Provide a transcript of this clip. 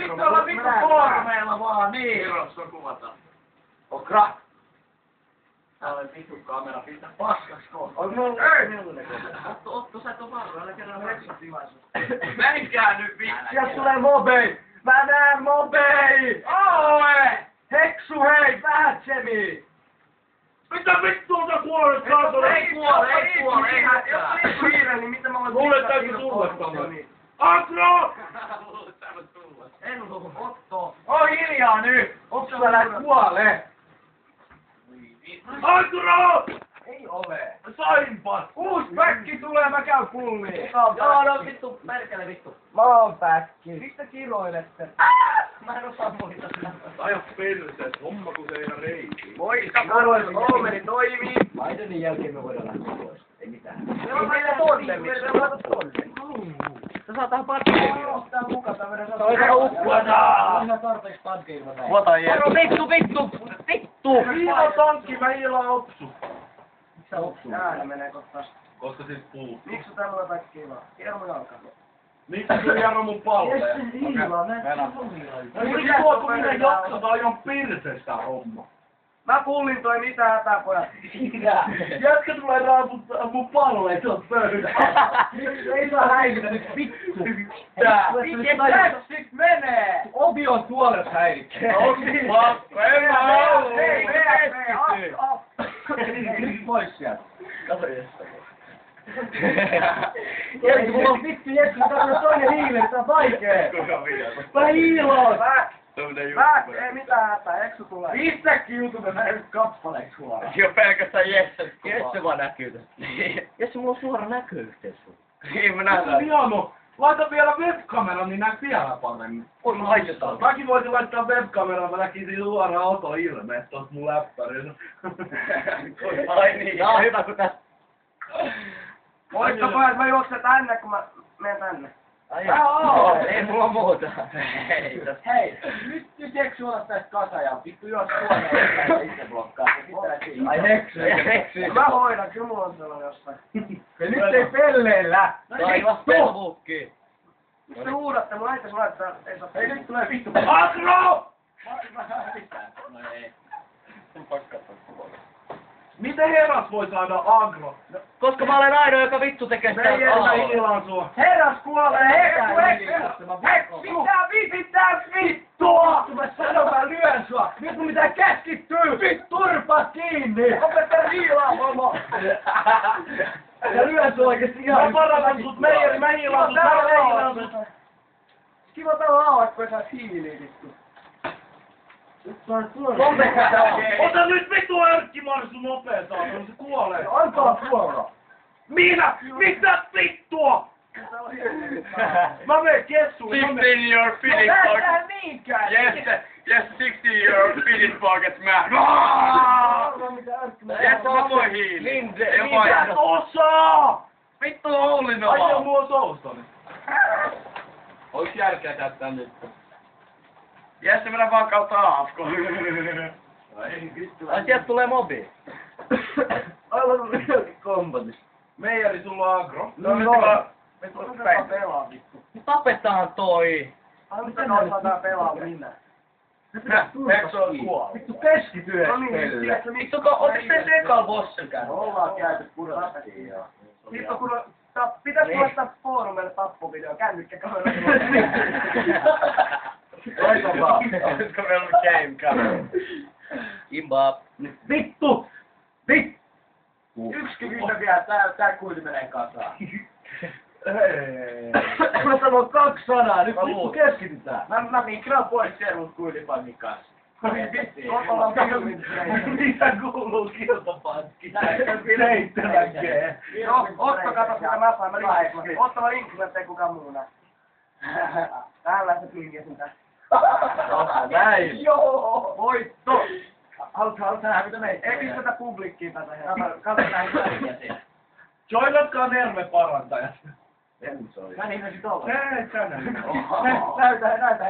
Vittu olla vittu foorumeilla vaan, niin. Virossa kuvataan. Okra! Tää oli vittu kamera, pistä paskaks kohta. On mulla Otto, sä et oo varroilla kerran tilaisuus. Menkää nyt vittu. Sieltä tulee mobei! Mä näen mobei! Oe! Heksu hei, päätsemi! Mitä vittua sä kuolet saatana? Ei kuole, ei hätää. Jos on hiire, niin mitä mä voin... Mulle täytyy tulla kamera. Agro! En oo, Otto. Oo hiljaa nyt! Otto älä kuole! Agro! Ei ole. Sainpas! Uusi päkki tulee, mä käyn pulliin. Joo, no vittu, perkele vittu. Mä oon päkki. Miksi te kiroilette? Mä en osaa muita sitä. Aja perseet, homma kun se ei ihan reiti. Moikka, Oomeni toimii. Baidenin jälkeen me voidaan lähteä pois. Ei mitään. Me on meillä tonne, missä me on tonne. Sä saat tähän padkeille. Tää on mukata, meidän saa... Toisella ukkuana! Minä tarpeeksi padkeilla näin. Vuota jää. Vittu! Hiila tankki, mä hiilaan opsu. Missä opsu? Täällä menee kohta. Koska siis puuttuu. Miksi sä tämmöllä päkkiä vaan? Kerro mun jalkaa. Miksi se jaro mun palleja? Jes se hiilaa, näin. Miksi tuo kun minä jaksataan ihan perseestä homma? Mä pullin toi mitä hätää pojat. Jätkä tulee raaputtaa mun palleja tuolta pöydältä. Ei saa häiritä nyt vittu. Tää. Miten täksit menee? Ovi on tuolla häiritsee. Pakko, en mä halua. Nyt pois sieltä. Kato Jessa. Jessa, mulla on vittu Jessa, tää on toinen hiili, tää on vaikee. Mä hiiloon. Ei mitään hätää, Eksu tulee. Pistäkin YouTube näin kappaleeksi suoraan. Joo, pelkästään Jesse. Jesse vaan näkyy tästä. Jesse, mulla on suora näköyhteys sulla. Ei mä nähdään. Hieno. Laita vielä webkamera, niin näet vielä paremmin. Oi, mä laitetaan. Mäkin voisin laittaa webkameran, mä näkisin suoraan Oto-ilmeet tuosta mun läppärillä. Ai niin. Tää on hyvä, kun tästä... Moikka pojat, mä juoksen tänne, kun mä menen tänne. Ai ei mulla muuta. Hei, nyt Eksu olla tästä kasa ja vittu jos suoraan itse blokkaa. Ai Heksu. Mä hoidan, kyllä mulla on sellainen jossain. Ja nyt ei pelleillä! Taivas pelvuukkiin. Miksi te huudatte? Mun äiti sanoo, että ei saa... Ei nyt tulee vittu. Agro! No ei. Sen pakkat on kuvalle. Miten herras voi saada agro? Koska mä olen ainoa, joka vittu tekee sitä Me ei hiilaan sua. Herras kuolee! Mitä vititään vittua? Mä sanon, mä lyön sua! Nyt mun pitää keskittyä! Turpa kiinni! Opeta hiilaa, homo! Ja lyön sua oikeesti ihan... Mä parannan sut, Meijeri, mä hiilaan sut, mä hiilaan sut. Kiva täällä lauat, kun ei saa hiiliä vittu. Ota nyt vittu ärkkimarsu nopeetaan, se kuolee. Antaa suoraan. Minä? Mitä vittua? Mä menen kessuun. 16 in your fitting pocket. Tää niinkään! Yes, 16 in your fitting pocket, man. Yes, samoin hiili. Mitä osaa? Vittu Oulin Ai oma. on mulla soustoni. Ois järkeä käyttää nyt. Jes, se mennä vaan kautta aafko. Ai sieltä tulee mobi. Aivan on vieläkin kombatis. Meijeri, sulla on agro. No. Me tullaan pelaa vittu. Tapetaan toi. Ai miten ne osataan pelaa minä? Eikö se ole kuollut? Vittu keskityö. No niin, tiedätkö Vittu, ootteko te sekal bossen käynyt? Ollaan käyty kurvassakin joo. Vittu kun pitäis laittaa foorumille tappovideo, kännykkäkamera. Olisiko meillä ollut game camera? Imbap. Vittu! Yksi kysymys vielä, tää kuili menee kasaan. Mä sanon 2 sanaa, nyt vittu keskitytään. Mä mikraan pois siellä mut kuilipankin kanssa. Mitä kuuluu kilpapankki? 7G. Otto, kato mitä mä saan, mä linkkin. Otto, mä linkkin, ettei kukaan muu näe. Täällä se linkin tästä. Näin. Joo! Voitto! Haluatko hävitä meitä? Ei pistetä publikkiin tätä. Katsotaan häviä siellä. Joinatkaa Nerve parantajat. Mä nimesin tuolla. Ei, tänään. Näytä.